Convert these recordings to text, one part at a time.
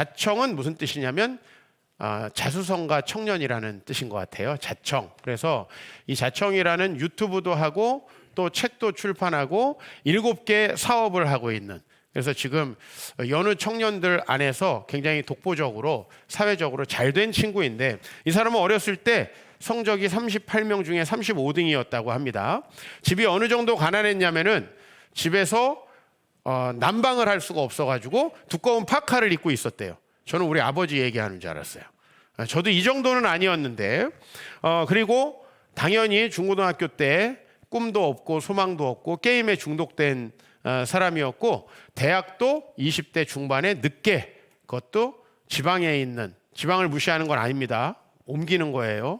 자청은 무슨 뜻이냐면 자수성가 청년이라는 뜻인 것 같아요. 자청. 그래서 이 자청이라는 유튜브도 하고 또 책도 출판하고 7개 사업을 하고 있는, 그래서 지금 여느 청년들 안에서 굉장히 독보적으로 사회적으로 잘된 친구인데, 이 사람은 어렸을 때 성적이 38명 중에 35등이었다고 합니다. 집이 어느 정도 가난했냐면은 집에서 난방을 할 수가 없어가지고 두꺼운 파카를 입고 있었대요. 저는 우리 아버지 얘기하는 줄 알았어요. 저도 이 정도는 아니었는데, 그리고 당연히 중고등학교 때 꿈도 없고 소망도 없고 게임에 중독된 사람이었고, 대학도 20대 중반에 늦게, 그것도 지방에 있는, 지방을 무시하는 건 아닙니다. 옮기는 거예요.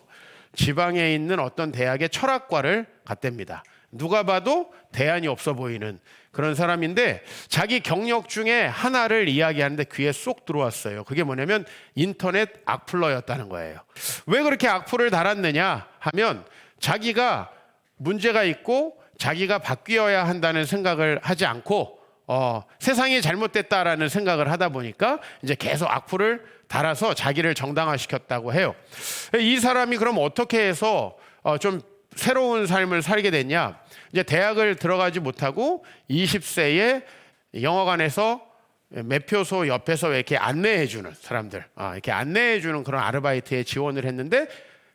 지방에 있는 어떤 대학의 철학과를 갔답니다. 누가 봐도 대안이 없어 보이는 그런 사람인데, 자기 경력 중에 하나를 이야기하는데 귀에 쏙 들어왔어요. 그게 뭐냐면 인터넷 악플러였다는 거예요. 왜 그렇게 악플을 달았느냐 하면, 자기가 문제가 있고 자기가 바뀌어야 한다는 생각을 하지 않고 세상이 잘못됐다라는 생각을 하다 보니까 이제 계속 악플을 달아서 자기를 정당화시켰다고 해요. 이 사람이 그럼 어떻게 해서 좀 새로운 삶을 살게 됐냐? 이제 대학을 들어가지 못하고 20세에 영화관에서 매표소 옆에서 이렇게 안내해주는 사람들, 이렇게 안내해주는 그런 아르바이트에 지원을 했는데,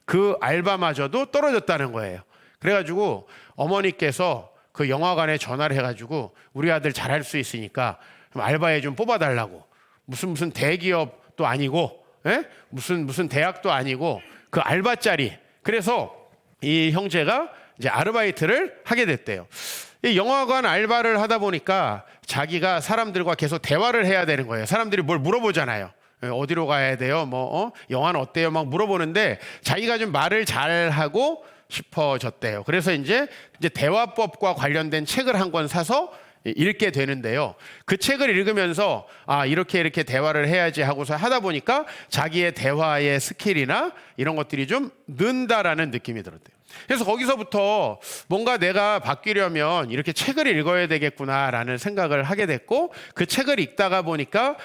그 알바마저도 떨어졌다는 거예요. 그래가지고 어머니께서 그 영화관에 전화를 해가지고 우리 아들 잘할 수 있으니까 좀 알바에 좀 뽑아달라고. 무슨 대기업도 아니고, 무슨 대학도 아니고 그 알바짜리. 그래서 이 형제가 이제 아르바이트를 하게 됐대요. 이 영화관 알바를 하다 보니까 자기가 사람들과 계속 대화를 해야 되는 거예요. 사람들이 뭘 물어보잖아요. 어디로 가야 돼요? 영화는 어때요? 막 물어보는데 자기가 좀 말을 잘하고 싶어졌대요. 그래서 이제 대화법과 관련된 책을 한 권 사서 읽게 되는데요. 그 책을 읽으면서 이렇게 대화를 해야지 하고서 하다 보니까 자기의 대화의 스킬이나 이런 것들이 좀 는다라는 느낌이 들었대요. 그래서 거기서부터 뭔가 내가 바뀌려면 이렇게 책을 읽어야 되겠구나라는 생각을 하게 됐고, 그 책을 읽다가 보니까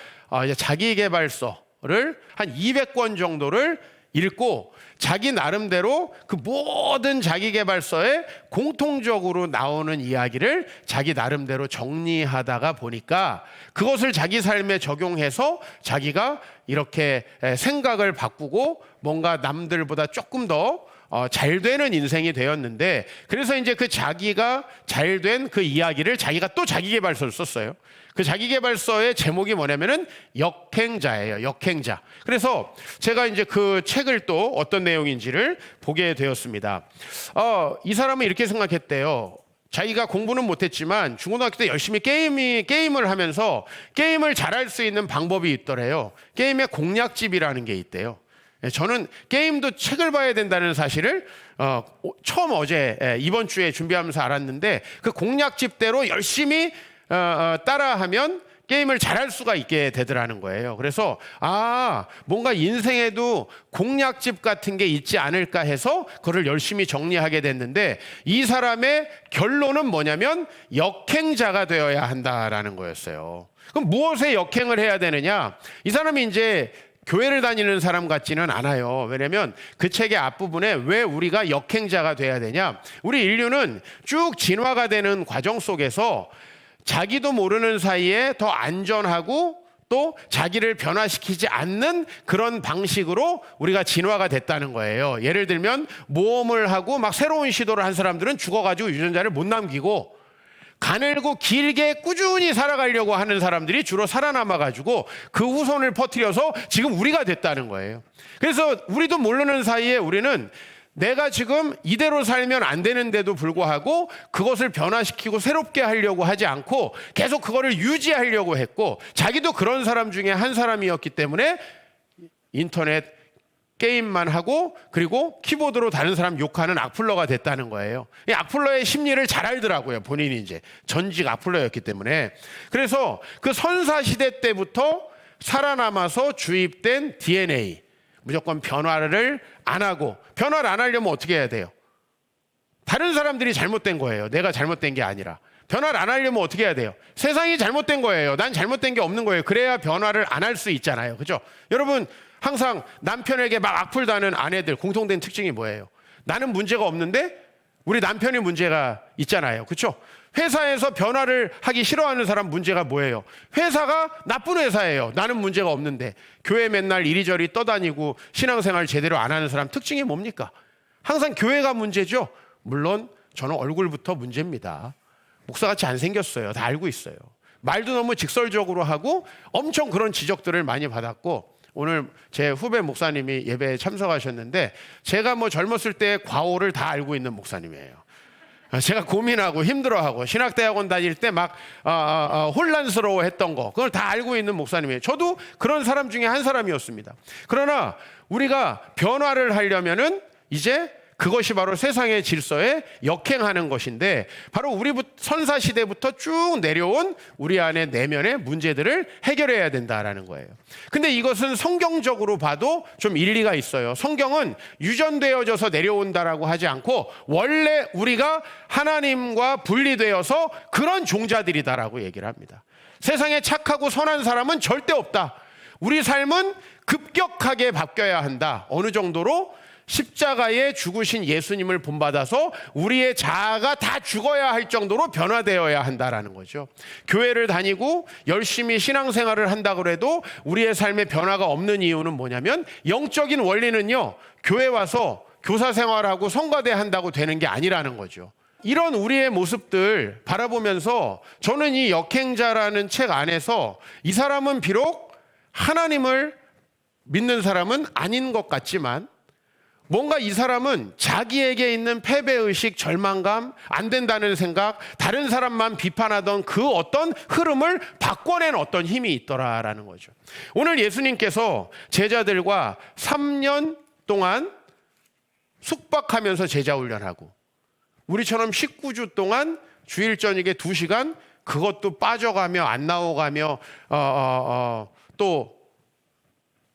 이제 자기계발서를 한 200권 정도를 읽고, 자기 나름대로 그 모든 자기계발서에 공통적으로 나오는 이야기를 자기 나름대로 정리하다가 보니까 그것을 자기 삶에 적용해서 자기가 이렇게 생각을 바꾸고 뭔가 남들보다 조금 더 잘 되는 인생이 되었는데, 그래서 이제 그 자기가 잘 된 그 이야기를 자기가 또 자기계발서를 썼어요. 그 자기계발서의 제목이 뭐냐면은 역행자예요. 역행자. 그래서 제가 이제 그 책을 또 어떤 내용인지를 보게 되었습니다. 이 사람은 이렇게 생각했대요. 자기가 공부는 못했지만 중고등학교 때 열심히 게임을 하면서 게임을 잘할 수 있는 방법이 있더래요. 게임의 공략집이라는 게 있대요. 저는 게임도 책을 봐야 된다는 사실을 처음 어제 이번 주에 준비하면서 알았는데, 그 공략집대로 열심히 따라하면 게임을 잘할 수가 있게 되더라는 거예요. 그래서 뭔가 인생에도 공략집 같은 게 있지 않을까 해서 그걸 열심히 정리하게 됐는데, 이 사람의 결론은 뭐냐면 역행자가 되어야 한다라는 거였어요. 그럼 무엇에 역행을 해야 되느냐? 이 사람이 이제 교회를 다니는 사람 같지는 않아요. 왜냐하면 그 책의 앞부분에 왜 우리가 역행자가 돼야 되냐? 우리 인류는 쭉 진화가 되는 과정 속에서 자기도 모르는 사이에 더 안전하고 또 자기를 변화시키지 않는 그런 방식으로 우리가 진화가 됐다는 거예요. 예를 들면 모험을 하고 막 새로운 시도를 한 사람들은 죽어가지고 유전자를 못 남기고, 가늘고 길게 꾸준히 살아가려고 하는 사람들이 주로 살아남아가지고 그 후손을 퍼뜨려서 지금 우리가 됐다는 거예요. 그래서 우리도 모르는 사이에 우리는 내가 지금 이대로 살면 안 되는데도 불구하고 그것을 변화시키고 새롭게 하려고 하지 않고 계속 그거를 유지하려고 했고, 자기도 그런 사람 중에 한 사람이었기 때문에 인터넷 게임만 하고 그리고 키보드로 다른 사람 욕하는 악플러가 됐다는 거예요. 이 악플러의 심리를 잘 알더라고요. 본인이 이제 전직 악플러였기 때문에. 그래서 그 선사시대 때부터 살아남아서 주입된 DNA, 무조건 변화를 안 하고, 변화를 안 하려면 어떻게 해야 돼요? 다른 사람들이 잘못된 거예요. 내가 잘못된 게 아니라. 변화를 안 하려면 어떻게 해야 돼요? 세상이 잘못된 거예요. 난 잘못된 게 없는 거예요. 그래야 변화를 안 할 수 있잖아요. 그죠? 여러분, 항상 남편에게 막 악플 다는 아내들 공통된 특징이 뭐예요? 나는 문제가 없는데 우리 남편이 문제가 있잖아요. 그렇죠? 회사에서 변화를 하기 싫어하는 사람 문제가 뭐예요? 회사가 나쁜 회사예요. 나는 문제가 없는데. 교회 맨날 이리저리 떠다니고 신앙생활 제대로 안 하는 사람 특징이 뭡니까? 항상 교회가 문제죠. 물론 저는 얼굴부터 문제입니다. 목사같이 안 생겼어요. 다 알고 있어요. 말도 너무 직설적으로 하고 엄청 그런 지적들을 많이 받았고, 오늘 제 후배 목사님이 예배에 참석하셨는데 제가 뭐 젊었을 때 과오를 다 알고 있는 목사님이에요. 제가 고민하고 힘들어하고 신학대학원 다닐 때 막 혼란스러워했던 거, 그걸 다 알고 있는 목사님이에요. 저도 그런 사람 중에 한 사람이었습니다. 그러나 우리가 변화를 하려면은 이제 그것이 바로 세상의 질서에 역행하는 것인데, 바로 우리 선사 시대부터 쭉 내려온 우리 안의 내면의 문제들을 해결해야 된다라는 거예요. 근데 이것은 성경적으로 봐도 좀 일리가 있어요. 성경은 유전되어져서 내려온다라고 하지 않고 원래 우리가 하나님과 분리되어서 그런 종자들이다라고 얘기를 합니다. 세상에 착하고 선한 사람은 절대 없다. 우리 삶은 급격하게 바뀌어야 한다. 어느 정도로? 십자가에 죽으신 예수님을 본받아서 우리의 자아가 다 죽어야 할 정도로 변화되어야 한다라는 거죠. 교회를 다니고 열심히 신앙생활을 한다고 해도 우리의 삶에 변화가 없는 이유는 뭐냐면, 영적인 원리는요, 교회 와서 교사 생활하고 성가대 한다고 되는 게 아니라는 거죠. 이런 우리의 모습들 바라보면서 저는 이 역행자라는 책 안에서 이 사람은 비록 하나님을 믿는 사람은 아닌 것 같지만 뭔가 이 사람은 자기에게 있는 패배의식, 절망감, 안 된다는 생각, 다른 사람만 비판하던 그 어떤 흐름을 바꿔낸 어떤 힘이 있더라라는 거죠. 오늘 예수님께서 제자들과 3년 동안 숙박하면서 제자 훈련하고, 우리처럼 19주 동안 주일 저녁에 2시간 그것도 빠져가며 안 나오가며 또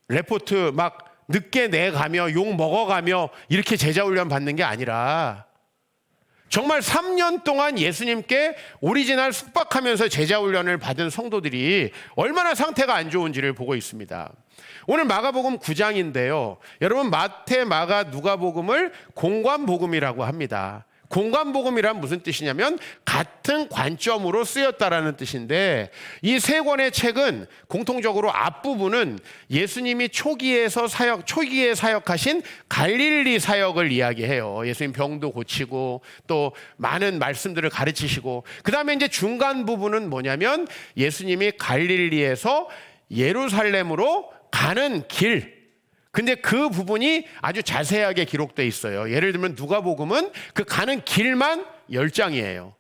레포트 막 늦게 내가며 욕 먹어가며 이렇게 제자 훈련 받는 게 아니라 정말 3년 동안 예수님께 오리지널 숙박하면서 제자 훈련을 받은 성도들이 얼마나 상태가 안 좋은지를 보고 있습니다. 오늘 마가복음 9장인데요. 여러분, 마태, 마가, 누가복음을 공관복음이라고 합니다. 공관복음이란 무슨 뜻이냐면 같은 관점으로 쓰였다라는 뜻인데, 이 세 권의 책은 공통적으로 앞부분은 예수님이 초기에 사역하신 갈릴리 사역을 이야기해요. 예수님 병도 고치고 또 많은 말씀들을 가르치시고, 그 다음에 이제 중간 부분은 뭐냐면 예수님이 갈릴리에서 예루살렘으로 가는 길, 근데 그 부분이 아주 자세하게 기록되어 있어요. 예를 들면 누가복음은 그 가는 길만 10장이에요.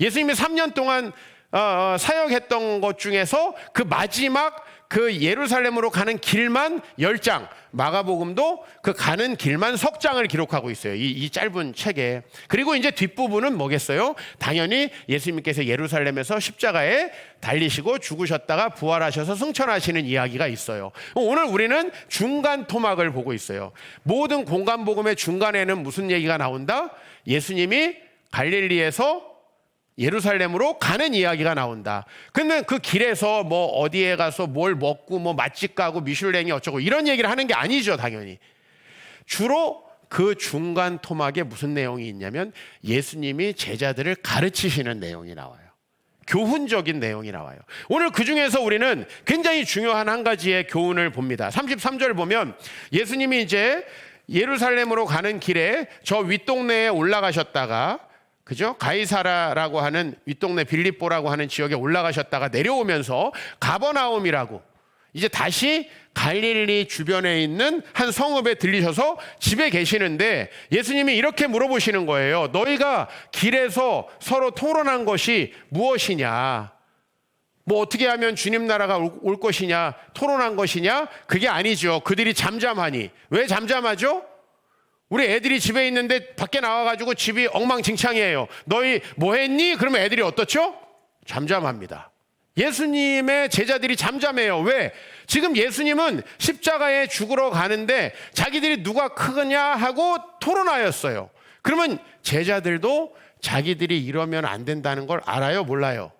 예수님이 3년 동안 사역했던 것 중에서 그 마지막 그 예루살렘으로 가는 길만 10장, 마가복음도 그 가는 길만 석 장을 기록하고 있어요. 이 짧은 책에. 그리고 이제 뒷부분은 뭐겠어요? 당연히 예수님께서 예루살렘에서 십자가에 달리시고 죽으셨다가 부활하셔서 승천하시는 이야기가 있어요. 오늘 우리는 중간 토막을 보고 있어요. 모든 공간복음의 중간에는 무슨 얘기가 나온다? 예수님이 갈릴리에서 예루살렘으로 가는 이야기가 나온다. 근데 그 길에서 뭐 어디에 가서 뭘 먹고 뭐 맛집 가고 미슐랭이 어쩌고 이런 얘기를 하는 게 아니죠, 당연히. 주로 그 중간 토막에 무슨 내용이 있냐면 예수님이 제자들을 가르치시는 내용이 나와요. 교훈적인 내용이 나와요. 오늘 그 중에서 우리는 굉장히 중요한 한 가지의 교훈을 봅니다. 33절 보면 예수님이 이제 예루살렘으로 가는 길에 저 윗동네에 올라가셨다가, 그죠? 가이사라라고 하는 윗동네 빌립보라고 하는 지역에 올라가셨다가 내려오면서 가버나움이라고 이제 다시 갈릴리 주변에 있는 한 성읍에 들리셔서 집에 계시는데 예수님이 이렇게 물어보시는 거예요. 너희가 길에서 서로 토론한 것이 무엇이냐? 뭐 어떻게 하면 주님 나라가 올 것이냐? 토론한 것이냐? 그게 아니죠. 그들이 잠잠하니. 왜 잠잠하죠? 우리 애들이 집에 있는데 밖에 나와가지고 집이 엉망진창이에요. 너희 뭐 했니? 그러면 애들이 어떻죠? 잠잠합니다. 예수님의 제자들이 잠잠해요. 왜? 지금 예수님은 십자가에 죽으러 가는데 자기들이 누가 크냐 하고 토론하였어요. 그러면 제자들도 자기들이 이러면 안 된다는 걸 알아요? 몰라요?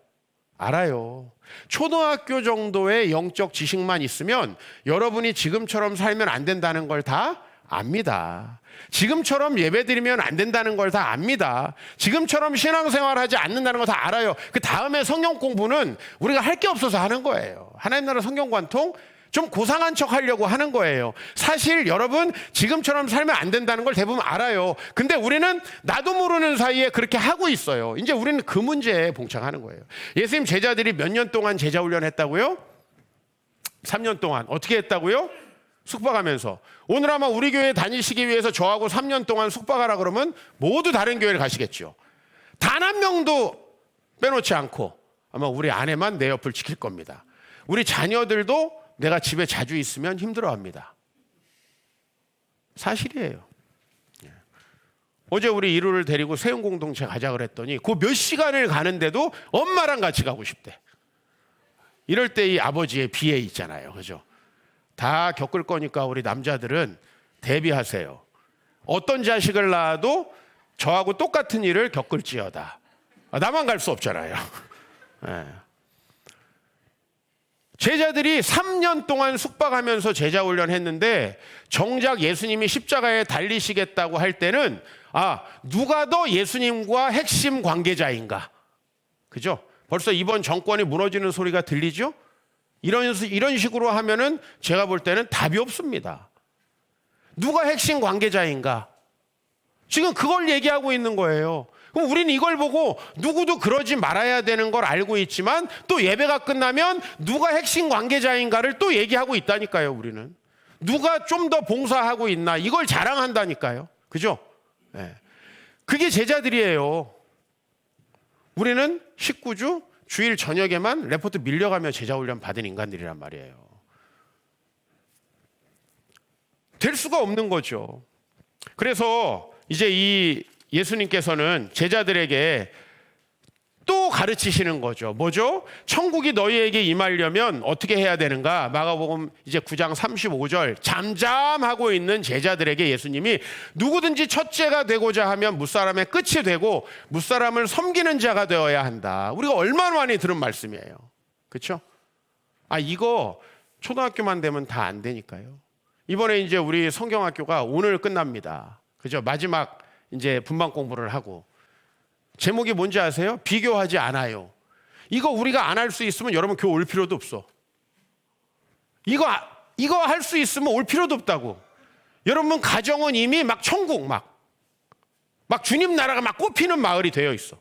알아요. 초등학교 정도의 영적 지식만 있으면 여러분이 지금처럼 살면 안 된다는 걸 다 압니다. 지금처럼 예배드리면 안 된다는 걸 다 압니다. 지금처럼 신앙생활하지 않는다는 거 다 알아요. 그 다음에 성경 공부는 우리가 할 게 없어서 하는 거예요. 하나님 나라 성경 관통 좀 고상한 척 하려고 하는 거예요. 사실 여러분 지금처럼 살면 안 된다는 걸 대부분 알아요. 근데 우리는 나도 모르는 사이에 그렇게 하고 있어요. 이제 우리는 그 문제에 봉착하는 거예요. 예수님 제자들이 몇 년 동안 제자 훈련했다고요? 3년 동안. 어떻게 했다고요? 숙박하면서. 오늘 아마 우리 교회 다니시기 위해서 저하고 3년 동안 숙박하라 그러면 모두 다른 교회를 가시겠죠. 단 한 명도 빼놓지 않고 아마 우리 아내만 내 옆을 지킬 겁니다. 우리 자녀들도 내가 집에 자주 있으면 힘들어합니다. 사실이에요. 어제 우리 이루를 데리고 세운공동체 가자 그랬더니 그 몇 시간을 가는데도 엄마랑 같이 가고 싶대. 이럴 때 이 아버지의 비애 있잖아요. 그죠? 다 겪을 거니까 우리 남자들은 대비하세요. 어떤 자식을 낳아도 저하고 똑같은 일을 겪을지어다. 나만 갈 수 없잖아요. 네. 제자들이 3년 동안 숙박하면서 제자 훈련했는데 정작 예수님이 십자가에 달리시겠다고 할 때는 누가 더 예수님과 핵심 관계자인가? 그죠? 벌써 이번 정권이 무너지는 소리가 들리죠? 이런 식으로 하면은 제가 볼 때는 답이 없습니다. 누가 핵심 관계자인가? 지금 그걸 얘기하고 있는 거예요. 그럼 우리는 이걸 보고 누구도 그러지 말아야 되는 걸 알고 있지만 또 예배가 끝나면 누가 핵심 관계자인가를 또 얘기하고 있다니까요. 우리는 누가 좀 더 봉사하고 있나 이걸 자랑한다니까요. 그죠? 네. 그게 제자들이에요. 우리는 19주 주일 저녁에만 레포트 밀려가며 제자훈련 받은 인간들이란 말이에요. 될 수가 없는 거죠. 그래서 이제 이 예수님께서는 제자들에게 또 가르치시는 거죠. 뭐죠? 천국이 너희에게 임하려면 어떻게 해야 되는가? 마가복음 이제 9장 35절 잠잠하고 있는 제자들에게 예수님이 누구든지 첫째가 되고자 하면 무사람의 끝이 되고 무사람을 섬기는 자가 되어야 한다. 우리가 얼마나 많이 들은 말씀이에요. 그렇죠? 이거 초등학교만 되면 다 안 되니까요. 이번에 이제 우리 성경학교가 오늘 끝납니다. 그죠? 마지막 이제 분반 공부를 하고 제목이 뭔지 아세요? 비교하지 않아요. 이거 우리가 안 할 수 있으면 여러분 교회 올 필요도 없어. 이거 할 수 있으면 올 필요도 없다고. 여러분 가정은 이미 막 천국 막 주님 나라가 막 꽃피는 마을이 되어 있어.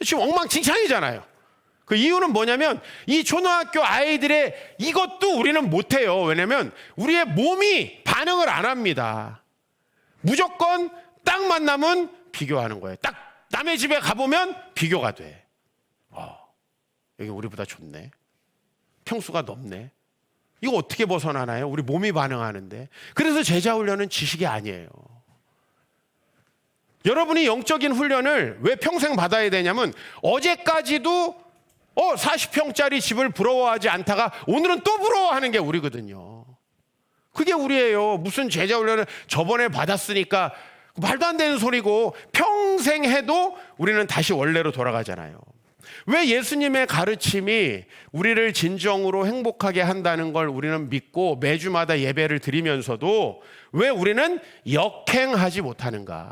지금 엉망진창이잖아요. 그 이유는 뭐냐면 이 초등학교 아이들의 이것도 우리는 못해요. 왜냐면 우리의 몸이 반응을 안 합니다. 무조건 딱 만나면 비교하는 거예요. 딱 남의 집에 가보면 비교가 돼. 여기 우리보다 좋네. 평수가 높네. 이거 어떻게 벗어나나요? 우리 몸이 반응하는데. 그래서 제자 훈련은 지식이 아니에요. 여러분이 영적인 훈련을 왜 평생 받아야 되냐면 어제까지도 40평짜리 집을 부러워하지 않다가 오늘은 또 부러워하는 게 우리거든요. 그게 우리예요. 무슨 제자 훈련을 저번에 받았으니까 말도 안 되는 소리고 평생 해도 우리는 다시 원래로 돌아가잖아요. 왜 예수님의 가르침이 우리를 진정으로 행복하게 한다는 걸 우리는 믿고 매주마다 예배를 드리면서도 왜 우리는 역행하지 못하는가?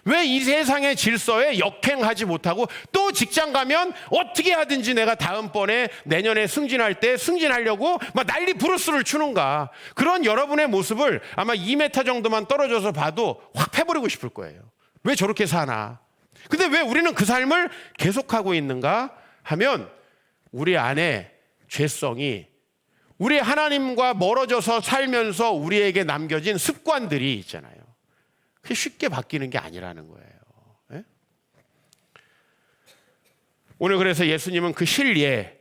왜 이 세상의 질서에 역행하지 못하고 또 직장 가면 어떻게 하든지 내가 다음번에 내년에 승진할 때 승진하려고 막 난리 부르스를 추는가? 그런 여러분의 모습을 아마 2m 정도만 떨어져서 봐도 확 패버리고 싶을 거예요. 왜 저렇게 사나? 근데 왜 우리는 그 삶을 계속하고 있는가 하면 우리 안에 죄성이 우리 하나님과 멀어져서 살면서 우리에게 남겨진 습관들이 있잖아요. 그게 쉽게 바뀌는 게 아니라는 거예요. 네? 오늘 그래서 예수님은 그 실예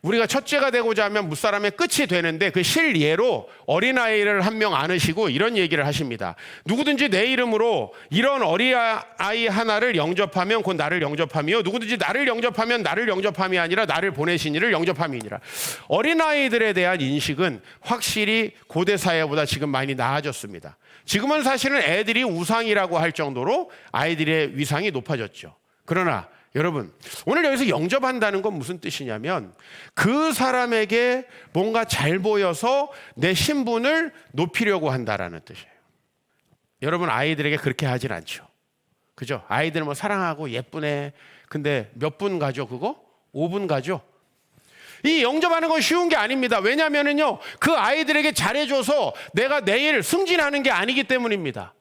우리가 첫째가 되고자 하면 무사람의 끝이 되는데 그 실예로 어린아이를 한 명 안으시고 이런 얘기를 하십니다. 누구든지 내 이름으로 이런 어린아이 하나를 영접하면 곧 나를 영접함이요, 누구든지 나를 영접하면 나를 영접함이 아니라 나를 보내신 이를 영접함이니라. 어린아이들에 대한 인식은 확실히 고대 사회보다 지금 많이 나아졌습니다. 지금은 사실은 애들이 우상이라고 할 정도로 아이들의 위상이 높아졌죠. 그러나 여러분, 오늘 여기서 영접한다는 건 무슨 뜻이냐면 그 사람에게 뭔가 잘 보여서 내 신분을 높이려고 한다라는 뜻이에요. 여러분, 아이들에게 그렇게 하진 않죠. 그죠? 아이들 뭐 사랑하고 예쁘네. 근데 몇 분 가죠, 그거? 5분 가죠? 이 영접하는 건 쉬운 게 아닙니다. 왜냐면은요, 그 아이들에게 잘해줘서 내가 내일 승진하는 게 아니기 때문입니다.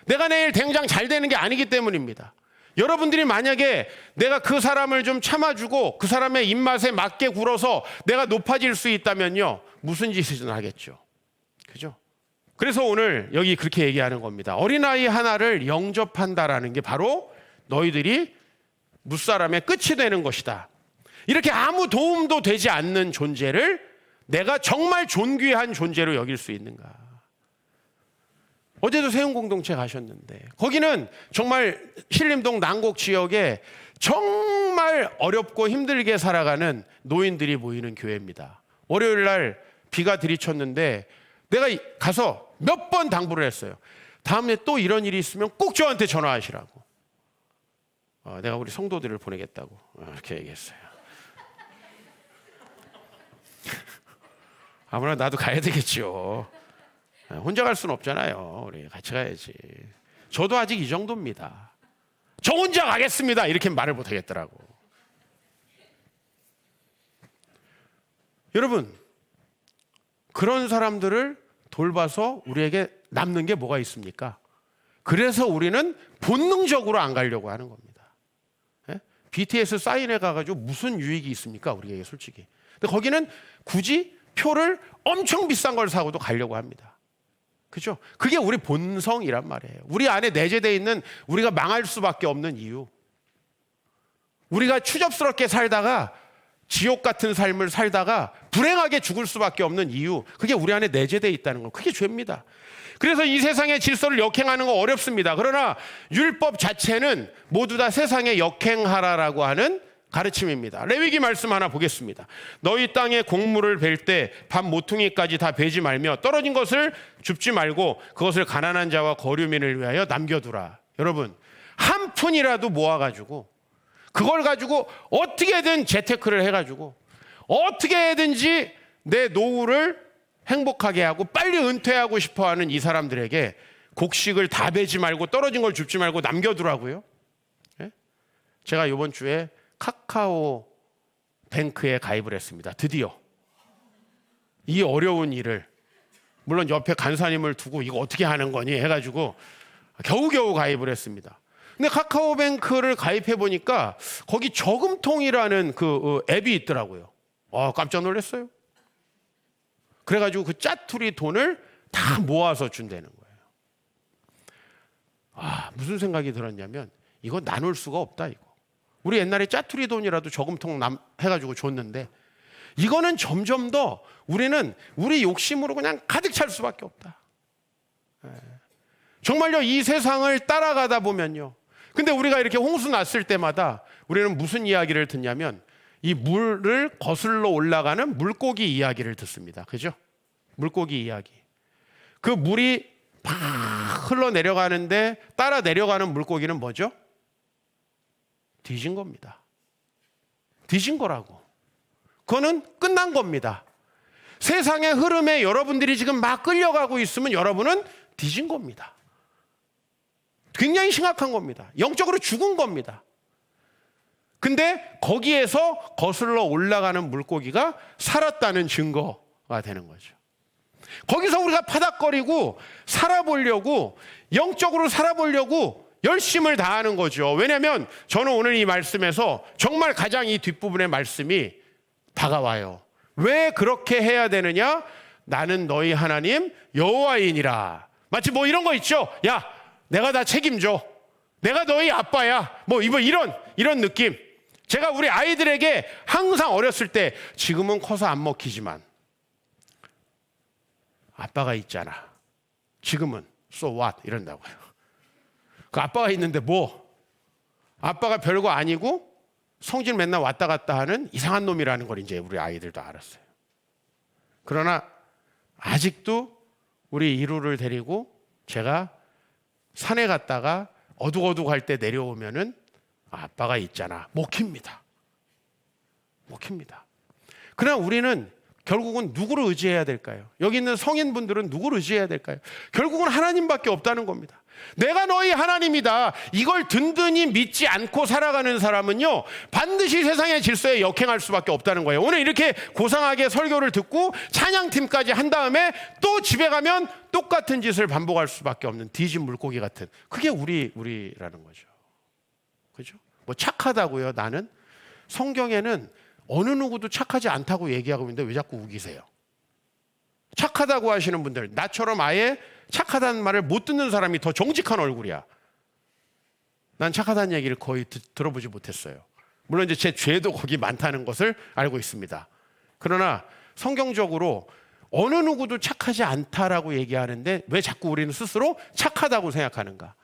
내가 내일 당장 잘 되는 게 아니기 때문입니다. 여러분들이 만약에 내가 그 사람을 좀 참아주고 그 사람의 입맛에 맞게 굴어서 내가 높아질 수 있다면요, 무슨 짓이든 하겠죠. 그죠? 그래서 오늘 여기 그렇게 얘기하는 겁니다. 어린아이 하나를 영접한다라는 게 바로 너희들이 무사람의 끝이 되는 것이다. 이렇게 아무 도움도 되지 않는 존재를 내가 정말 존귀한 존재로 여길 수 있는가. 어제도 세운공동체 가셨는데 거기는 정말 신림동 난곡 지역에 정말 어렵고 힘들게 살아가는 노인들이 모이는 교회입니다. 월요일 날 비가 들이쳤는데 내가 가서 몇 번 당부를 했어요. 다음에 또 이런 일이 있으면 꼭 저한테 전화하시라고. 내가 우리 성도들을 보내겠다고 이렇게 얘기했어요. 아무나 나도 가야 되겠죠. 혼자 갈 수는 없잖아요. 우리 같이 가야지. 저도 아직 이 정도입니다. 저 혼자 가겠습니다. 이렇게 말을 못 하겠더라고. 여러분, 그런 사람들을 돌봐서 우리에게 남는 게 뭐가 있습니까? 그래서 우리는 본능적으로 안 가려고 하는 겁니다. 예? BTS 사인회 가가지고 무슨 유익이 있습니까? 우리에게 솔직히. 근데 거기는 굳이 표를 엄청 비싼 걸 사고도 가려고 합니다. 그죠? 그게 우리 본성이란 말이에요. 우리 안에 내재되어 있는 우리가 망할 수밖에 없는 이유. 우리가 추접스럽게 살다가 지옥 같은 삶을 살다가 불행하게 죽을 수밖에 없는 이유. 그게 우리 안에 내재되어 있다는 거. 그게 죄입니다. 그래서 이 세상의 질서를 역행하는 거 어렵습니다. 그러나 율법 자체는 모두 다 세상에 역행하라라고 하는 가르침입니다. 레위기 말씀 하나 보겠습니다. 너희 땅에 곡물을 벨 때 밥 모퉁이까지 다 베지 말며 떨어진 것을 줍지 말고 그것을 가난한 자와 거류민을 위하여 남겨두라. 여러분, 한 푼이라도 모아가지고 그걸 가지고 어떻게든 재테크를 해가지고 어떻게든지 내 노후를 행복하게 하고 빨리 은퇴하고 싶어하는 이 사람들에게 곡식을 다 베지 말고 떨어진 걸 줍지 말고 남겨두라고요. 예? 제가 이번 주에 카카오 뱅크에 가입을 했습니다. 드디어 이 어려운 일을, 물론 옆에 간사님을 두고 이거 어떻게 하는 거니 해가지고 겨우겨우 가입을 했습니다. 근데 카카오 뱅크를 가입해 보니까 거기 저금통이라는 그 앱이 있더라고요. 깜짝 놀랐어요. 그래가지고 그 짜투리 돈을 다 모아서 준다는 거예요. 무슨 생각이 들었냐면 이거 나눌 수가 없다 이거. 우리 옛날에 짜투리 돈이라도 저금통 해가지고 줬는데 이거는 점점 더 우리는 우리 욕심으로 그냥 가득 찰 수밖에 없다. 정말요, 이 세상을 따라가다 보면요. 근데 우리가 이렇게 홍수 났을 때마다 우리는 무슨 이야기를 듣냐면 이 물을 거슬러 올라가는 물고기 이야기를 듣습니다. 그죠? 물고기 이야기. 그 물이 막 흘러내려가는데 따라 내려가는 물고기는 뭐죠? 뒤진 겁니다. 뒤진 거라고. 그거는 끝난 겁니다. 세상의 흐름에 여러분들이 지금 막 끌려가고 있으면 여러분은 뒤진 겁니다. 굉장히 심각한 겁니다. 영적으로 죽은 겁니다. 근데 거기에서 거슬러 올라가는 물고기가 살았다는 증거가 되는 거죠. 거기서 우리가 파닥거리고 살아보려고, 영적으로 살아보려고 열심을 다하는 거죠. 왜냐하면 저는 오늘 이 말씀에서 정말 가장 이 뒷부분의 말씀이 다가와요. 왜 그렇게 해야 되느냐? 나는 너희 하나님 여호와이니라. 마치 뭐 이런 거 있죠. 야, 내가 다 책임져. 내가 너희 아빠야. 뭐 이런 느낌. 제가 우리 아이들에게 항상 어렸을 때, 지금은 커서 안 먹히지만 아빠가 있잖아, 지금은 so what 이런다고요. 그 아빠가 있는데 뭐, 아빠가 별거 아니고 성질 맨날 왔다 갔다 하는 이상한 놈이라는 걸 이제 우리 아이들도 알았어요. 그러나 아직도 우리 이루를 데리고 제가 산에 갔다가 어둑어둑할 때 내려오면은 아빠가 있잖아, 먹힙니다. 먹힙니다. 그러나 우리는 결국은 누구를 의지해야 될까요? 여기 있는 성인분들은 누구를 의지해야 될까요? 결국은 하나님밖에 없다는 겁니다. 내가 너희 하나님이다, 이걸 든든히 믿지 않고 살아가는 사람은요, 반드시 세상의 질서에 역행할 수밖에 없다는 거예요. 오늘 이렇게 고상하게 설교를 듣고 찬양팀까지 한 다음에 또 집에 가면 똑같은 짓을 반복할 수밖에 없는 뒤진 물고기 같은, 그게 우리라는 거죠. 그죠? 뭐 착하다고요, 나는? 성경에는 어느 누구도 착하지 않다고 얘기하고 있는데 왜 자꾸 우기세요? 착하다고 하시는 분들, 나처럼 아예 착하다는 말을 못 듣는 사람이 더 정직한 얼굴이야. 난 착하다는 얘기를 거의 들어보지 못했어요. 물론 이제 제 죄도 거기 많다는 것을 알고 있습니다. 그러나 성경적으로 어느 누구도 착하지 않다라고 얘기하는데 왜 자꾸 우리는 스스로 착하다고 생각하는가?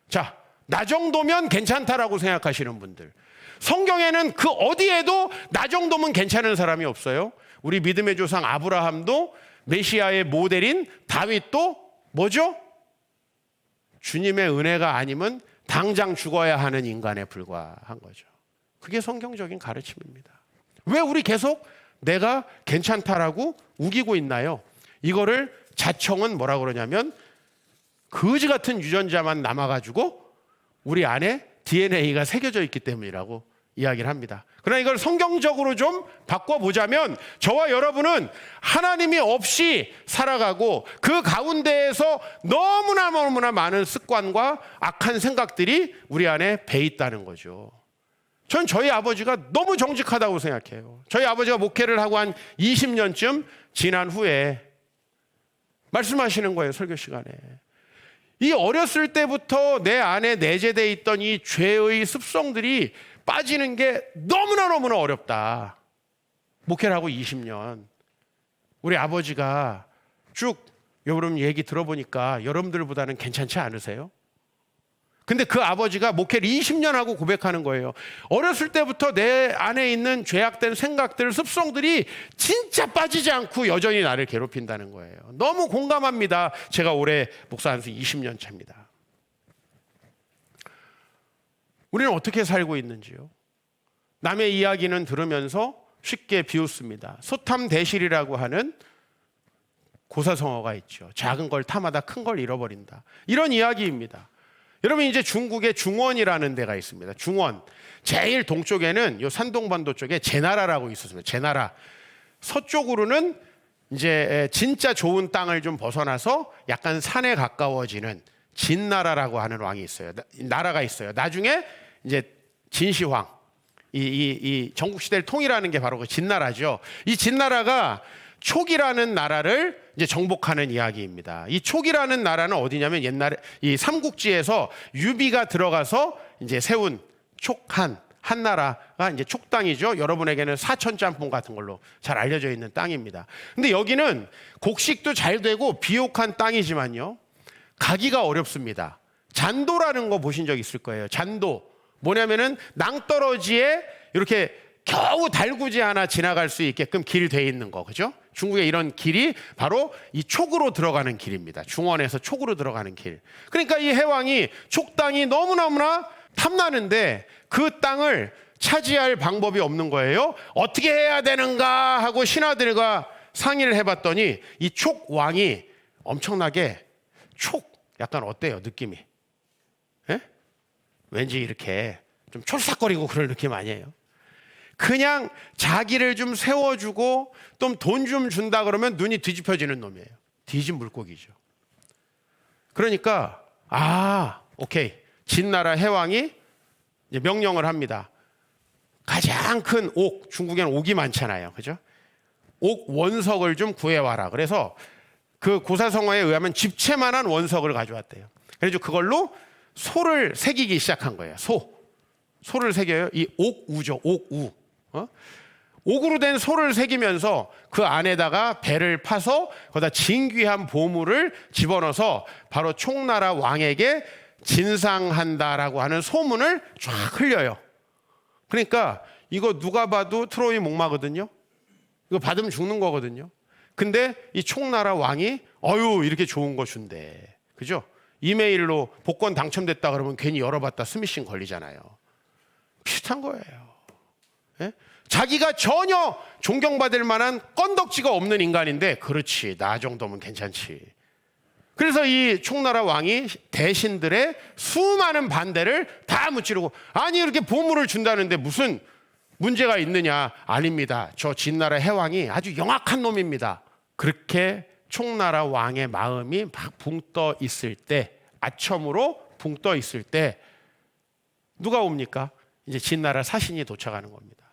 자, 나 정도면 괜찮다라고 생각하시는 분들, 성경에는 그 어디에도 나 정도면 괜찮은 사람이 없어요. 우리 믿음의 조상 아브라함도, 메시아의 모델인 다윗도 뭐죠? 주님의 은혜가 아니면 당장 죽어야 하는 인간에 불과한 거죠. 그게 성경적인 가르침입니다. 왜 우리 계속 내가 괜찮다라고 우기고 있나요? 이거를 자청은 뭐라 그러냐면, 거지 같은 유전자만 남아가지고 우리 안에 DNA가 새겨져 있기 때문이라고 이야기를 합니다. 그러나 이걸 성경적으로 좀 바꿔보자면, 저와 여러분은 하나님이 없이 살아가고 그 가운데에서 너무나 많은 습관과 악한 생각들이 우리 안에 배 있다는 거죠. 전 저희 아버지가 너무 정직하다고 생각해요. 저희 아버지가 목회를 하고 한 20년쯤 지난 후에 말씀하시는 거예요, 설교 시간에. 이 어렸을 때부터 내 안에 내재되어 있던 이 죄의 습성들이 빠지는 게 너무나 어렵다. 목회를 하고 20년. 우리 아버지가 쭉 여러분 얘기 들어보니까 여러분들보다는 괜찮지 않으세요? 근데 그 아버지가 목회를 20년 하고 고백하는 거예요. 어렸을 때부터 내 안에 있는 죄악된 생각들, 습성들이 진짜 빠지지 않고 여전히 나를 괴롭힌다는 거예요. 너무 공감합니다. 제가 올해 목사한 지 20년 차입니다. 우리는 어떻게 살고 있는지요? 남의 이야기는 들으면서 쉽게 비웃습니다. 소탐대실이라고 하는 고사성어가 있죠. 작은 걸 탐하다 큰 걸 잃어버린다. 이런 이야기입니다. 여러분, 이제 중국에 중원이라는 데가 있습니다. 중원. 제일 동쪽에는 요 산동반도 쪽에 제나라라고 있었습니다. 제나라. 서쪽으로는 이제 진짜 좋은 땅을 좀 벗어나서 약간 산에 가까워지는 진나라라고 하는 왕이 있어요. 나라가 있어요. 나중에 이제 진시황, 이 전국시대를 통일하는 게 바로 그 진나라죠. 이 진나라가 촉이라는 나라를 이제 정복하는 이야기입니다. 이 촉이라는 나라는 어디냐면, 옛날에 이 삼국지에서 유비가 들어가서 이제 세운 촉한 한나라가 이제 촉땅이죠. 여러분에게는 사천 짬뽕 같은 걸로 잘 알려져 있는 땅입니다. 근데 여기는 곡식도 잘 되고 비옥한 땅이지만요, 가기가 어렵습니다. 잔도라는 거 보신 적 있을 거예요. 잔도. 뭐냐면은 낭떠러지에 이렇게 겨우 달구지 하나 지나갈 수 있게끔 길 돼 있는 거, 그죠? 중국의 이런 길이 바로 이 촉으로 들어가는 길입니다. 중원에서 촉으로 들어가는 길. 그러니까 이 해왕이 촉 땅이 너무나 탐나는데 그 땅을 차지할 방법이 없는 거예요. 어떻게 해야 되는가 하고 신하들과 상의를 해봤더니 이 촉 왕이 엄청나게 약간 어때요, 느낌이? 예? 왠지 이렇게 좀 촐싹거리고 그럴 느낌 아니에요? 그냥 자기를 좀 세워주고 좀 돈 좀 준다 그러면 눈이 뒤집혀지는 놈이에요. 뒤진 물고기죠. 그러니까 오케이, 진나라 해왕이 이제 명령을 합니다. 가장 큰 옥, 중국에는 옥이 많잖아요, 그죠? 옥 원석을 좀 구해와라. 그래서 그 고사성어에 의하면 집채만한 원석을 가져왔대요. 그래서 그걸로 소를 새기기 시작한 거예요. 소를 새겨요. 이 옥우죠. 옥우. 옥으로 된 소를 새기면서 그 안에다가 배를 파서 거기다 진귀한 보물을 집어넣어서 바로 총나라 왕에게 진상한다라고 하는 소문을 쫙 흘려요. 그러니까 이거 누가 봐도 트로이 목마거든요. 이거 받으면 죽는 거거든요. 근데 이 총나라 왕이 어유 이렇게 좋은 거 준대. 그죠? 이메일로 복권 당첨됐다 그러면 괜히 열어봤다 스미싱 걸리잖아요. 비슷한 거예요. 예? 자기가 전혀 존경받을 만한 건덕지가 없는 인간인데 그렇지 나 정도면 괜찮지. 그래서 이 총나라 왕이 대신들의 수많은 반대를 다 무찌르고 아니 이렇게 보물을 준다는데 무슨 문제가 있느냐. 아닙니다. 저 진나라 해왕이 아주 영악한 놈입니다. 그렇게 총나라 왕의 마음이 막 붕 떠 있을 때 아첨으로 붕 떠 있을 때 누가 옵니까? 이제 진나라 사신이 도착하는 겁니다.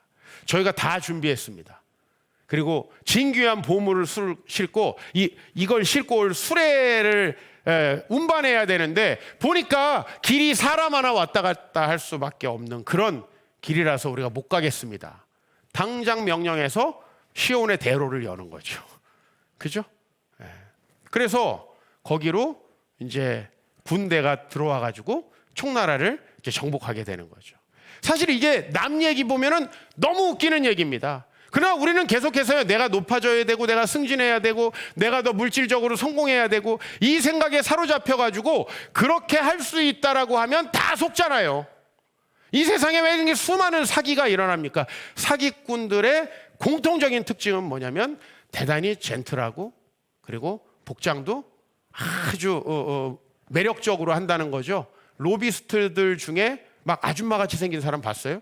저희가 다 준비했습니다. 그리고 진귀한 보물을 싣고 이걸 싣고 올 수레를 운반해야 되는데 보니까 길이 사람 하나 왔다 갔다 할 수밖에 없는 그런 길이라서 우리가 못 가겠습니다. 당장 명령해서 시온의 대로를 여는 거죠. 그죠? 그래서 거기로 이제 군대가 들어와 가지고 총나라를 이제 정복하게 되는 거죠. 사실 이게 남 얘기 보면은 너무 웃기는 얘기입니다. 그러나 우리는 계속해서 내가 높아져야 되고 내가 승진해야 되고 내가 더 물질적으로 성공해야 되고 이 생각에 사로잡혀 가지고 그렇게 할 수 있다라고 하면 다 속잖아요. 이 세상에 왜 이렇게 수많은 사기가 일어납니까? 사기꾼들의 공통적인 특징은 뭐냐면 대단히 젠틀하고 그리고 복장도 아주 매력적으로 한다는 거죠. 로비스트들 중에 막 아줌마같이 생긴 사람 봤어요?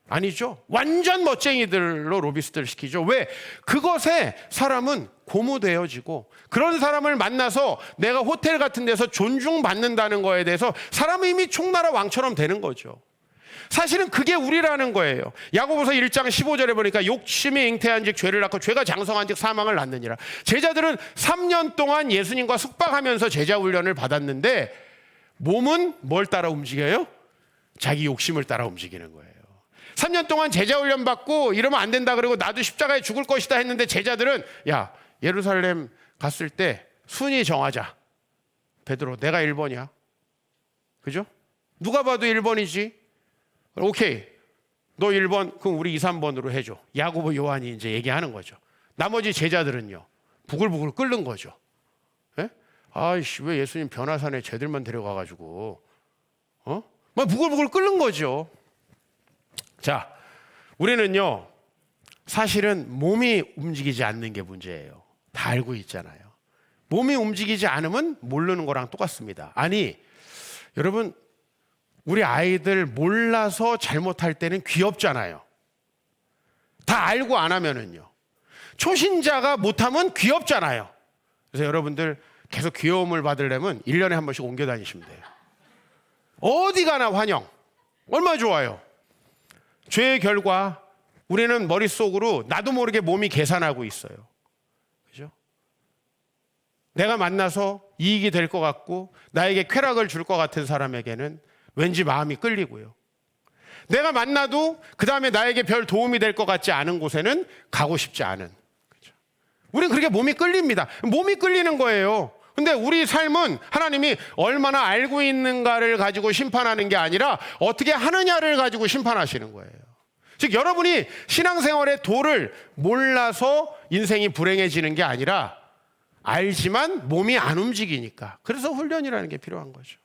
아니죠. 완전 멋쟁이들로 로비스트를 시키죠. 왜? 그것에 사람은 고무되어지고 그런 사람을 만나서 내가 호텔 같은 데서 존중받는다는 거에 대해서 사람은 이미 총나라 왕처럼 되는 거죠. 사실은 그게 우리라는 거예요. 야고보서 1장 15절에 보니까 욕심이 잉태한 즉 죄를 낳고 죄가 장성한 즉 사망을 낳느니라. 제자들은 3년 동안 예수님과 숙박하면서 제자 훈련을 받았는데 몸은 뭘 따라 움직여요? 자기 욕심을 따라 움직이는 거예요. 3년 동안 제자 훈련 받고 이러면 안 된다 그러고 나도 십자가에 죽을 것이다 했는데 제자들은 야 예루살렘 갔을 때 순위 정하자. 베드로 내가 1번이야. 그죠? 누가 봐도 1번이지. 오케이 너 1번 그럼 우리 2, 3번으로 해줘. 야고보 요한이 이제 얘기하는 거죠. 나머지 제자들은요 부글부글 끓는 거죠. 예? 아이씨 왜 예수님 변화산에 쟤들만 데려가가지고 막 부글부글 끓는 거죠. 자, 우리는요 사실은 몸이 움직이지 않는 게 문제예요. 다 알고 있잖아요. 몸이 움직이지 않으면 모르는 거랑 똑같습니다. 아니 여러분 우리 아이들 몰라서 잘못할 때는 귀엽잖아요. 다 알고 안 하면은요. 초신자가 못하면 귀엽잖아요. 그래서 여러분들 계속 귀여움을 받으려면 1년에 한 번씩 옮겨 다니시면 돼요. 어디 가나 환영. 얼마나 좋아요. 죄의 결과 우리는 머릿속으로 나도 모르게 몸이 계산하고 있어요. 그죠? 내가 만나서 이익이 될 것 같고 나에게 쾌락을 줄 것 같은 사람에게는 왠지 마음이 끌리고요. 내가 만나도 그 다음에 나에게 별 도움이 될 것 같지 않은 곳에는 가고 싶지 않은. 그죠? 우린 그렇게 몸이 끌립니다. 몸이 끌리는 거예요. 근데 우리 삶은 하나님이 얼마나 알고 있는가를 가지고 심판하는 게 아니라 어떻게 하느냐를 가지고 심판하시는 거예요. 즉 여러분이 신앙생활의 도를 몰라서 인생이 불행해지는 게 아니라 알지만 몸이 안 움직이니까. 그래서 훈련이라는 게 필요한 거죠.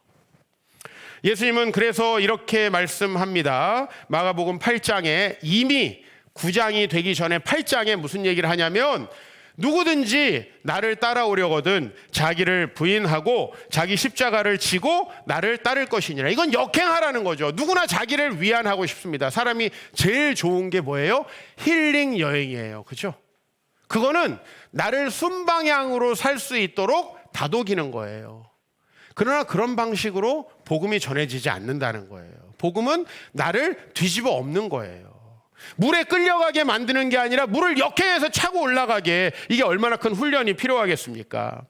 예수님은 그래서 이렇게 말씀합니다. 마가복음 8장에 이미 9장이 되기 전에 8장에 무슨 얘기를 하냐면 누구든지 나를 따라오려거든 자기를 부인하고 자기 십자가를 지고 나를 따를 것이니라. 이건 역행하라는 거죠. 누구나 자기를 위안하고 싶습니다. 사람이 제일 좋은 게 뭐예요? 힐링 여행이에요. 그렇죠? 그거는 나를 순방향으로 살 수 있도록 다독이는 거예요. 그러나 그런 방식으로 복음이 전해지지 않는다는 거예요. 복음은 나를 뒤집어 엎는 거예요. 물에 끌려가게 만드는 게 아니라 물을 역행해서 차고 올라가게, 이게 얼마나 큰 훈련이 필요하겠습니까?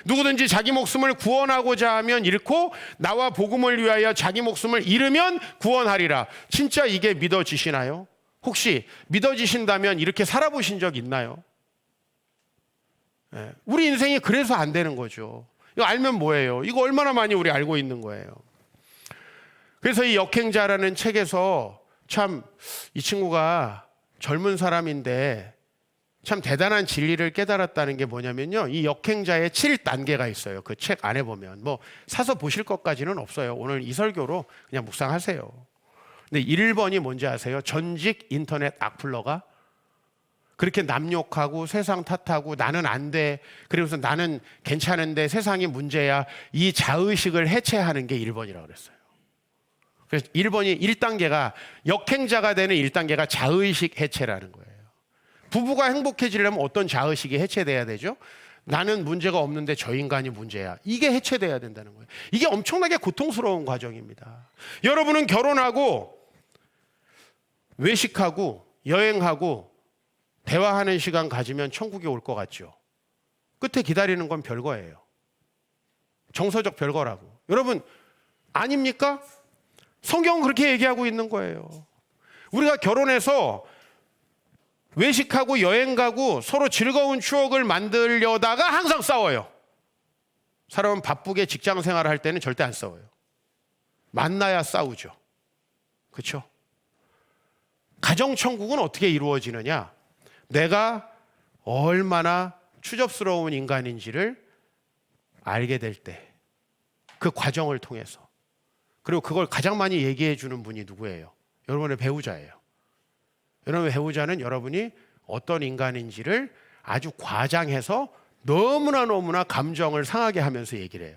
누구든지 자기 목숨을 구원하고자 하면 잃고 나와 복음을 위하여 자기 목숨을 잃으면 구원하리라. 진짜 이게 믿어지시나요? 혹시 믿어지신다면 이렇게 살아보신 적 있나요? 우리 인생이 그래서 안 되는 거죠. 이거 알면 뭐예요? 이거 얼마나 많이 우리 알고 있는 거예요. 그래서 이 역행자라는 책에서 참 이 친구가 젊은 사람인데 참 대단한 진리를 깨달았다는 게 뭐냐면요, 이 역행자의 7단계가 있어요. 그 책 안에 보면 뭐 사서 보실 것까지는 없어요. 오늘 이 설교로 그냥 묵상하세요. 근데 1번이 뭔지 아세요? 전직 인터넷 악플러가 그렇게 남 욕하고 세상 탓하고 나는 안 돼, 그리고서 나는 괜찮은데 세상이 문제야, 이 자의식을 해체하는 게 1번이라고 그랬어요. 그래서 1번이 1단계가, 역행자가 되는 1단계가 자의식 해체라는 거예요. 부부가 행복해지려면 어떤 자의식이 해체돼야 되죠? 나는 문제가 없는데 저 인간이 문제야. 이게 해체돼야 된다는 거예요. 이게 엄청나게 고통스러운 과정입니다. 여러분은 결혼하고 외식하고 여행하고 대화하는 시간 가지면 천국에 올 것 같죠? 끝에 기다리는 건 별거예요. 정서적 별거라고. 여러분 아닙니까? 성경은 그렇게 얘기하고 있는 거예요. 우리가 결혼해서 외식하고 여행 가고 서로 즐거운 추억을 만들려다가 항상 싸워요. 사람은 바쁘게 직장 생활을 할 때는 절대 안 싸워요. 만나야 싸우죠. 그렇죠? 가정천국은 어떻게 이루어지느냐? 내가 얼마나 추접스러운 인간인지를 알게 될 때, 그 과정을 통해서. 그리고 그걸 가장 많이 얘기해 주는 분이 누구예요? 여러분의 배우자예요. 여러분의 배우자는 여러분이 어떤 인간인지를 아주 과장해서 너무나 감정을 상하게 하면서 얘기를 해요.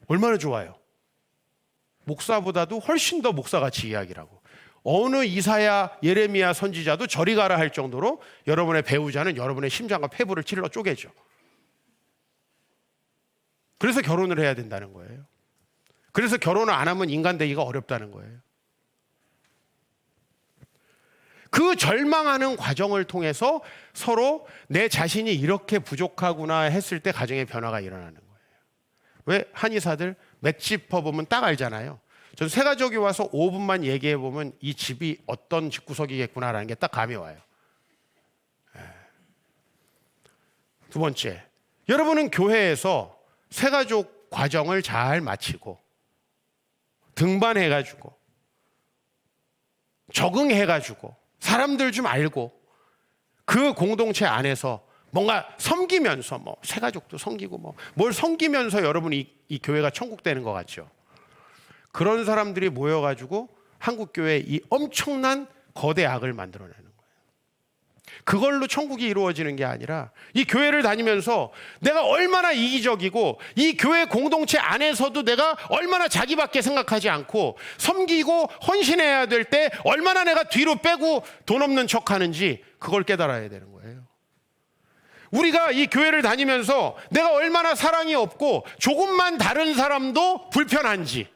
얼마나 좋아요. 목사보다도 훨씬 더 목사같이 이야기를 하고, 어느 이사야 예레미야 선지자도 저리 가라 할 정도로 여러분의 배우자는 여러분의 심장과 폐부를 찔러 쪼개죠. 그래서 결혼을 해야 된다는 거예요. 그래서 결혼을 안 하면 인간 되기가 어렵다는 거예요. 그 절망하는 과정을 통해서 서로 내 자신이 이렇게 부족하구나 했을 때 가정의 변화가 일어나는 거예요. 왜? 한의사들 맷집 퍼보면 딱 알잖아요. 전 세 가족이 와서 5분만 얘기해 보면 이 집이 어떤 집구석이겠구나라는 게 딱 감이 와요. 두 번째, 여러분은 교회에서 세 가족 과정을 잘 마치고 등반해가지고 적응해가지고 사람들 좀 알고 그 공동체 안에서 뭔가 섬기면서, 뭐 세 가족도 섬기고 뭐 뭘 섬기면서 여러분이 이 교회가 천국 되는 것 같죠. 그런 사람들이 모여가지고 한국 교회에 이 엄청난 거대 악을 만들어내는 거예요. 그걸로 천국이 이루어지는 게 아니라 이 교회를 다니면서 내가 얼마나 이기적이고 이 교회 공동체 안에서도 내가 얼마나 자기밖에 생각하지 않고 섬기고 헌신해야 될 때 얼마나 내가 뒤로 빼고 돈 없는 척하는지 그걸 깨달아야 되는 거예요. 우리가 이 교회를 다니면서 내가 얼마나 사랑이 없고 조금만 다른 사람도 불편한지,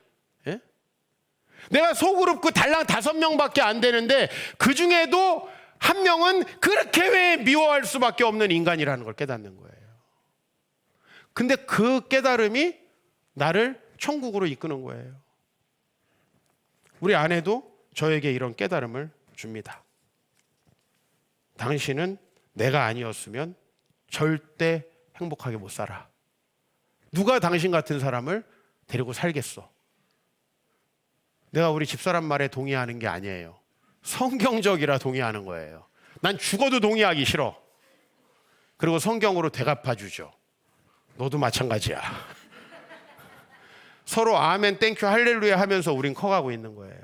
예? 내가 소그룹 그 달랑 5명밖에 안 되는데 그 중에도 한 명은 그렇게 왜 미워할 수밖에 없는 인간이라는 걸 깨닫는 거예요. 근데 그 깨달음이 나를 천국으로 이끄는 거예요. 우리 아내도 저에게 이런 깨달음을 줍니다. 당신은 내가 아니었으면 절대 행복하게 못 살아. 누가 당신 같은 사람을 데리고 살겠어? 내가 우리 집사람 말에 동의하는 게 아니에요. 성경적이라 동의하는 거예요. 난 죽어도 동의하기 싫어. 그리고 성경으로 대갚아 주죠. 너도 마찬가지야. 서로 아멘, 땡큐, 할렐루야 하면서 우린 커가고 있는 거예요.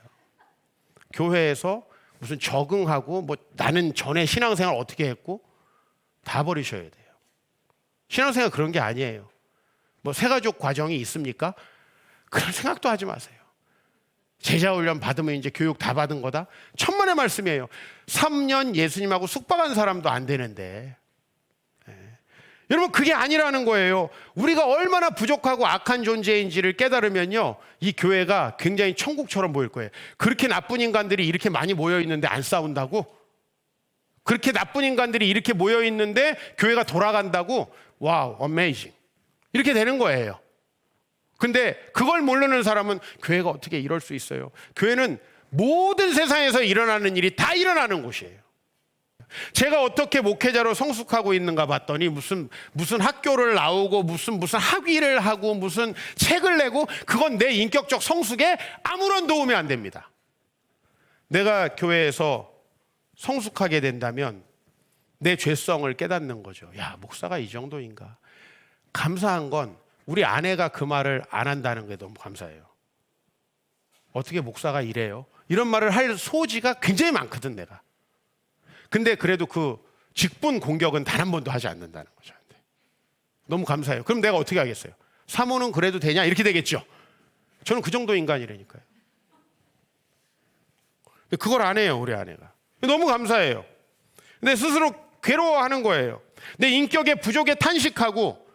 교회에서 무슨 적응하고 뭐 나는 전에 신앙생활 어떻게 했고 다 버리셔야 돼요. 신앙생활 그런 게 아니에요. 뭐 새가족 과정이 있습니까? 그런 생각도 하지 마세요. 제자훈련 받으면 이제 교육 다 받은 거다? 천만의 말씀이에요. 3년 예수님하고 숙박한 사람도 안 되는데. 여러분, 그게 아니라는 거예요. 우리가 얼마나 부족하고 악한 존재인지를 깨달으면요, 이 교회가 굉장히 천국처럼 보일 거예요. 그렇게 나쁜 인간들이 이렇게 많이 모여 있는데 안 싸운다고? 그렇게 나쁜 인간들이 이렇게 모여 있는데 교회가 돌아간다고? 와우, 어메이징. 이렇게 되는 거예요. 근데 그걸 모르는 사람은 교회가 어떻게 이럴 수 있어요? 교회는 모든 세상에서 일어나는 일이 다 일어나는 곳이에요. 제가 어떻게 목회자로 성숙하고 있는가 봤더니 무슨 학교를 나오고 무슨 학위를 하고 무슨 책을 내고, 그건 내 인격적 성숙에 아무런 도움이 안 됩니다. 내가 교회에서 성숙하게 된다면 내 죄성을 깨닫는 거죠. 야, 목사가 이 정도인가? 감사한 건 우리 아내가 그 말을 안 한다는 게 너무 감사해요. 어떻게 목사가 이래요? 이런 말을 할 소지가 굉장히 많거든, 내가. 근데 그래도 그 직분 공격은 단 한 번도 하지 않는다는 거죠. 너무 감사해요. 그럼 내가 어떻게 하겠어요? 사모는 그래도 되냐? 이렇게 되겠죠. 저는 그 정도 인간이라니까요. 그걸 안 해요, 우리 아내가. 너무 감사해요. 근데 스스로 괴로워하는 거예요. 내 인격의 부족에 탄식하고,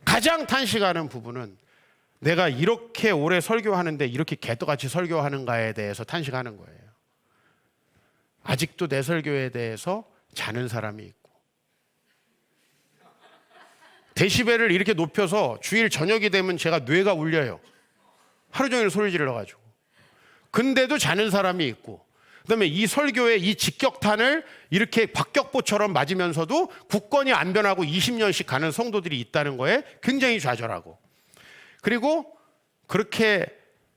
가장 탄식하는 부분은 내가 이렇게 오래 설교하는데 이렇게 개떡같이 설교하는가에 대해서 탄식하는 거예요. 아직도 내 설교에 대해서 자는 사람이 있고, 데시벨을 이렇게 높여서 주일 저녁이 되면 제가 뇌가 울려요. 하루 종일 소리 질러가지고. 근데도 자는 사람이 있고, 그다음에 이 설교의 이 직격탄을 이렇게 박격포처럼 맞으면서도 굳건히 안 변하고 20년씩 가는 성도들이 있다는 거에 굉장히 좌절하고, 그리고 그렇게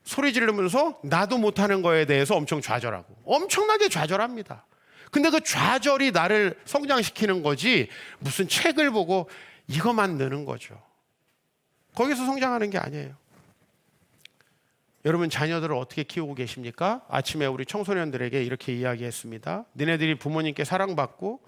소리 지르면서 나도 못하는 거에 대해서 엄청 좌절하고, 엄청나게 좌절합니다. 근데 그 좌절이 나를 성장시키는 거지, 무슨 책을 보고 이것만 느는 거죠. 거기서 성장하는 게 아니에요. 여러분, 자녀들을 어떻게 키우고 계십니까? 아침에 우리 청소년들에게 이렇게 이야기했습니다. 너네들이 부모님께 사랑받고,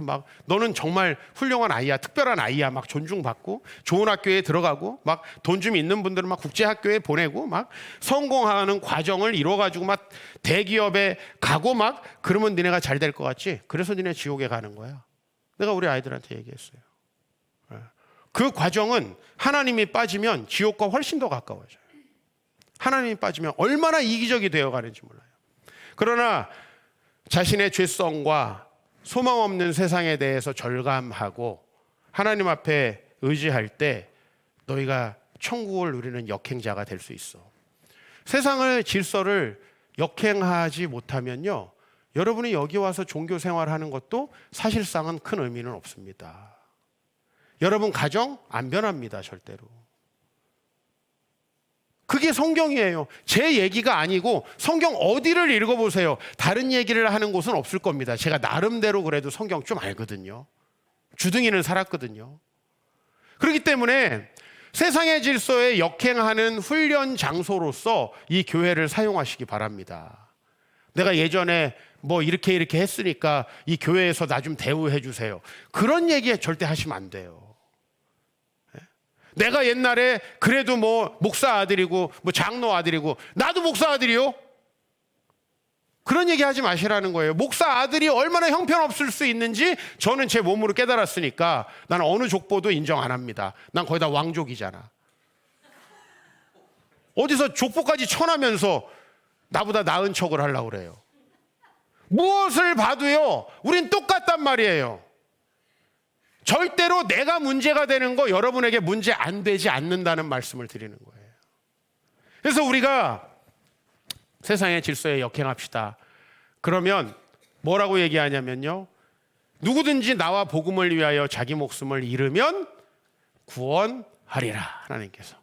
막 너는 정말 훌륭한 아이야, 특별한 아이야, 막 존중받고, 좋은 학교에 들어가고, 막 돈 좀 있는 분들은 막 국제학교에 보내고, 막 성공하는 과정을 이뤄가지고 막 대기업에 가고, 막 그러면 너네가 잘 될 것 같지? 그래서 너네 지옥에 가는 거야. 내가 우리 아이들한테 얘기했어요. 그 과정은 하나님이 빠지면 지옥과 훨씬 더 가까워져요. 하나님이 빠지면 얼마나 이기적이 되어가는지 몰라요. 그러나 자신의 죄성과 소망 없는 세상에 대해서 절감하고 하나님 앞에 의지할 때 너희가 천국을 누리는 역행자가 될 수 있어. 세상의 질서를 역행하지 못하면요, 여러분이 여기 와서 종교 생활하는 것도 사실상은 큰 의미는 없습니다. 여러분 가정 안 변합니다, 절대로. 그게 성경이에요. 제 얘기가 아니고 성경 어디를 읽어보세요. 다른 얘기를 하는 곳은 없을 겁니다. 제가 나름대로 그래도 성경 좀 알거든요. 주둥이는 살았거든요. 그렇기 때문에 세상의 질서에 역행하는 훈련 장소로서 이 교회를 사용하시기 바랍니다. 내가 예전에 뭐 이렇게 했으니까 이 교회에서 나 좀 대우해 주세요. 그런 얘기 절대 하시면 안 돼요. 내가 옛날에 그래도 뭐 목사 아들이고 뭐 장로 아들이고 나도 목사 아들이요? 그런 얘기 하지 마시라는 거예요. 목사 아들이 얼마나 형편없을 수 있는지 저는 제 몸으로 깨달았으니까 나는 어느 족보도 인정 안 합니다. 난 거의 다 왕족이잖아. 어디서 족보까지 쳐나면서 나보다 나은 척을 하려고 그래요. 무엇을 봐도요, 우린 똑같단 말이에요. 절대로 내가 문제가 되는 거 여러분에게 문제 안 되지 않는다는 말씀을 드리는 거예요. 그래서 우리가 세상의 질서에 역행합시다. 그러면 뭐라고 얘기하냐면요, 누구든지 나와 복음을 위하여 자기 목숨을 잃으면 구원하리라, 하나님께서.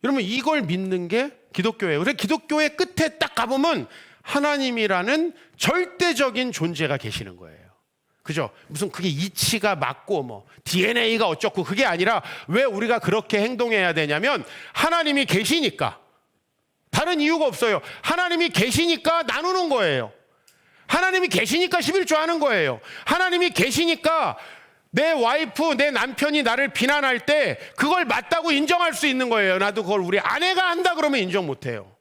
여러분, 이걸 믿는 게 기독교예요. 그래서 기독교의 끝에 딱 가보면 하나님이라는 절대적인 존재가 계시는 거예요. 그죠? 무슨 그게 이치가 맞고 뭐 DNA가 어쩌고 그게 아니라, 왜 우리가 그렇게 행동해야 되냐면 하나님이 계시니까. 다른 이유가 없어요. 하나님이 계시니까 나누는 거예요. 하나님이 계시니까 11조 하는 거예요. 하나님이 계시니까 내 와이프, 내 남편이 나를 비난할 때 그걸 맞다고 인정할 수 있는 거예요. 나도 그걸 우리 아내가 한다 그러면 인정 못해요.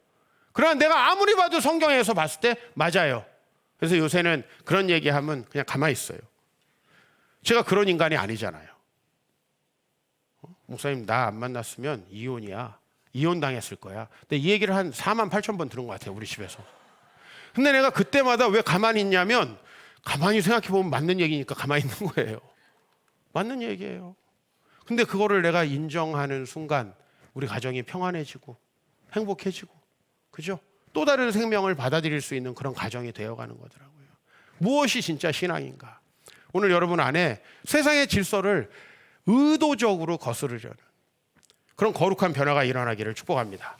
그러나 내가 아무리 봐도 성경에서 봤을 때 맞아요. 그래서 요새는 그런 얘기하면 그냥 가만히 있어요. 제가 그런 인간이 아니잖아요. 목사님 나 안 만났으면 이혼이야. 이혼 당했을 거야. 근데 이 얘기를 한 4만 8천 번 들은 것 같아요. 우리 집에서. 근데 내가 그때마다 왜 가만히 있냐면 가만히 생각해 보면 맞는 얘기니까 가만히 있는 거예요. 맞는 얘기예요. 근데 그거를 내가 인정하는 순간 우리 가정이 평안해지고 행복해지고, 그죠? 또 다른 생명을 받아들일 수 있는 그런 가정이 되어가는 거더라고요. 무엇이 진짜 신앙인가? 오늘 여러분 안에 세상의 질서를 의도적으로 거스르려는 그런 거룩한 변화가 일어나기를 축복합니다.